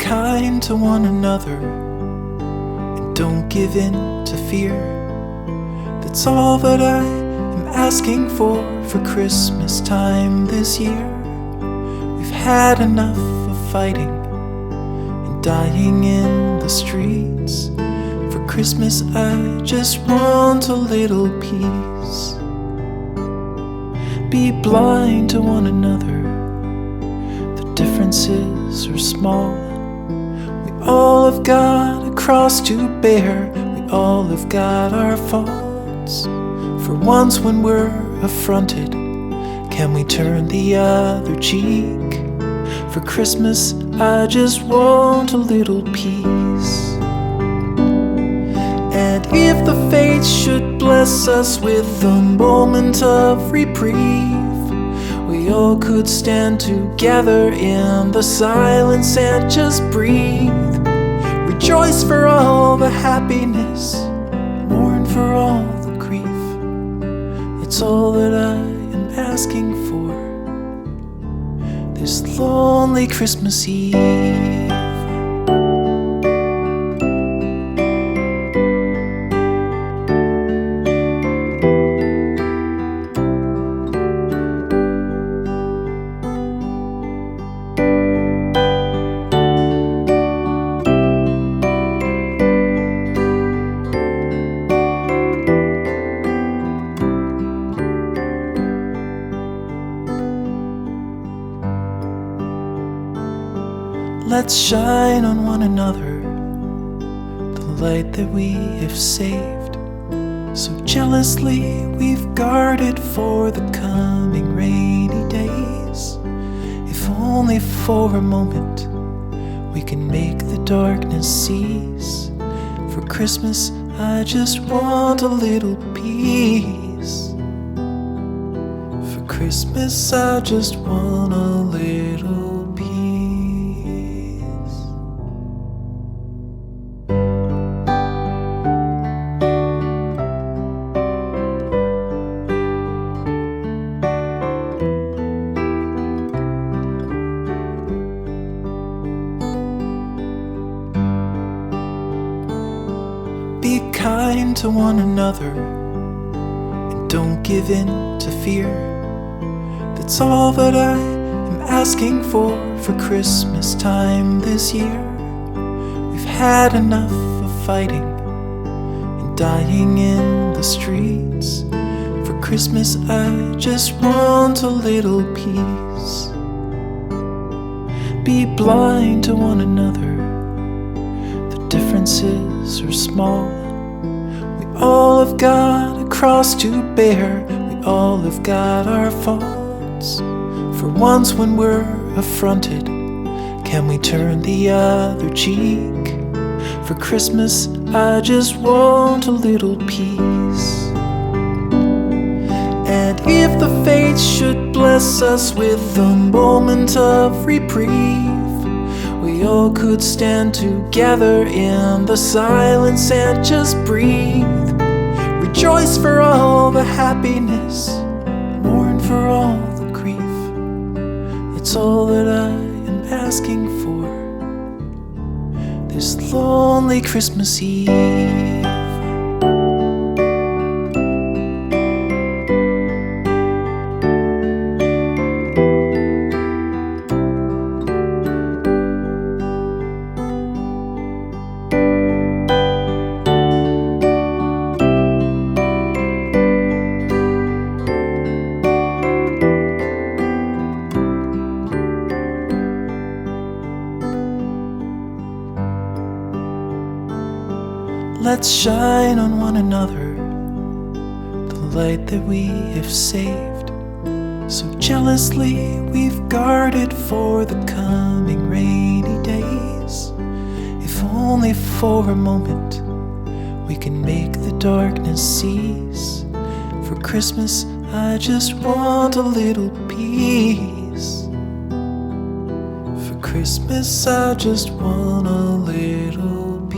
kind to one another and don't give in to fear. That's all that I am asking for Christmas time this year. We've had enough of fighting and dying in the streets. For Christmas I just want a little peace. Be blind to one another, the differences are small. We all have got a cross to bear, we all have got our faults. For once when we're affronted, can we turn the other cheek? For Christmas I just want a little peace. And if the fates should bless us with a moment of reprieve, we all could stand together in the silence and just breathe. Rejoice for all the happiness, mourn for all the grief. It's all that I am asking for this lonely Christmas Eve. Let's shine on one another the light that we have saved. So jealously we've guarded for the coming rainy days. If only for a moment we can make the darkness cease. For Christmas I just want a little peace. For Christmas I just want a little peace. Be kind to one another and don't give in to fear. That's all that I am asking for Christmas time this year. We've had enough of fighting and dying in the streets. For Christmas I just want a little peace. Be blind to one another, the differences are small. We all have got a cross to bear, we all have got our faults. For once when we're affronted, can we turn the other cheek? For Christmas I just want a little peace. And if the fates should bless us with a moment of reprieve, we all could stand together in the silence and just breathe. Rejoice for all the happiness, mourn for all the grief. It's all that I am asking for this lonely Christmas Eve. Let's shine on one another the light that we have saved. So jealously we've guarded for the coming rainy days. If only for a moment we can make the darkness cease. For Christmas I just want a little peace. For Christmas I just want a little peace.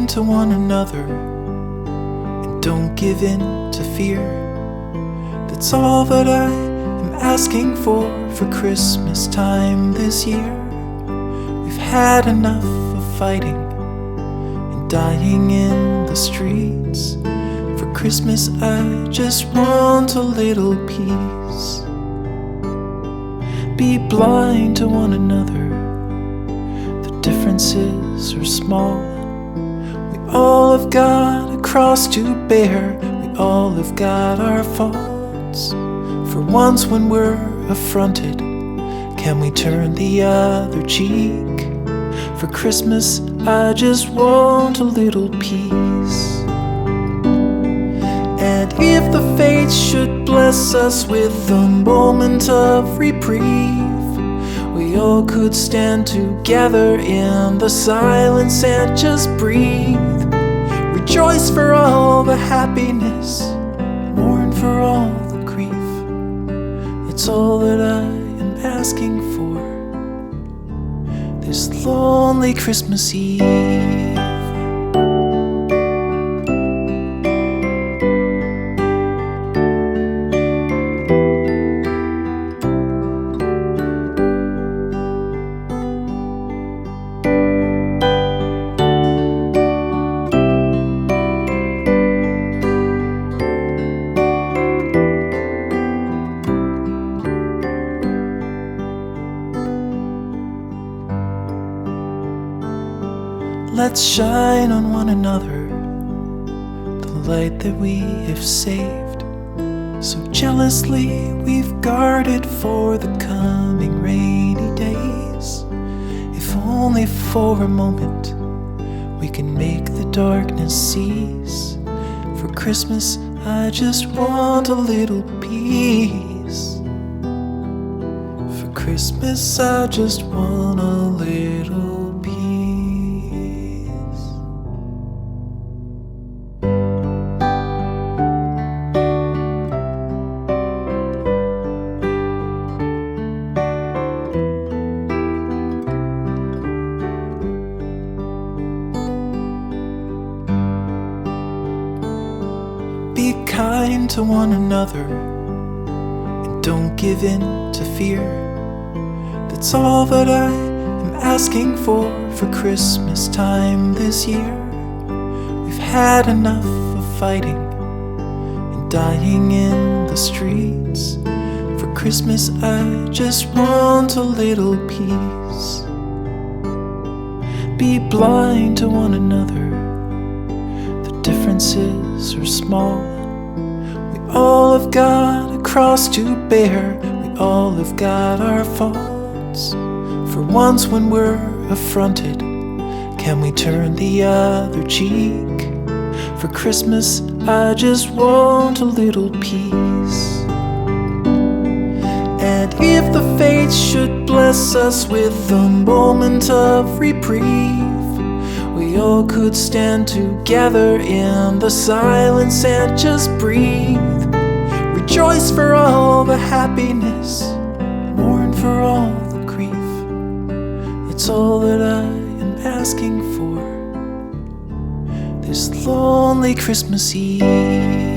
kind to one another and don't give in to fear. That's all that I am asking for Christmas time this year. We've had enough of fighting and dying in the streets. For Christmas I just want a little peace. Be blind to one another, the differences are small. We all have got a cross to bear, we all have got our faults. For once when we're affronted, can we turn the other cheek? For Christmas I just want a little peace. And if the fates should bless us with a moment of reprieve, we all could stand together in the silence and just breathe. Rejoice for all the happiness, mourn for all the grief. It's all that I am asking for this lonely Christmas Eve. Let's shine on one another the light that we have saved. So jealously we've guarded for the coming rainy days. If only for a moment we can make the darkness cease. For Christmas I just want a little peace. For Christmas I just want a little peace. Be kind to one another and don't give in to fear. That's all that I am asking for Christmas time this year. We've had enough of fighting and dying in the streets. For Christmas I just want a little peace. Be blind to one another, differences are small. We all have got a cross to bear, we all have got our faults. For once when we're affronted, can we turn the other cheek? For Christmas I just want a little peace. And if the fates should bless us with a moment of reprieve, we all could stand together in the silence and just breathe. Rejoice for all the happiness, mourn for all the grief. It's all that I am asking for this lonely Christmas Eve.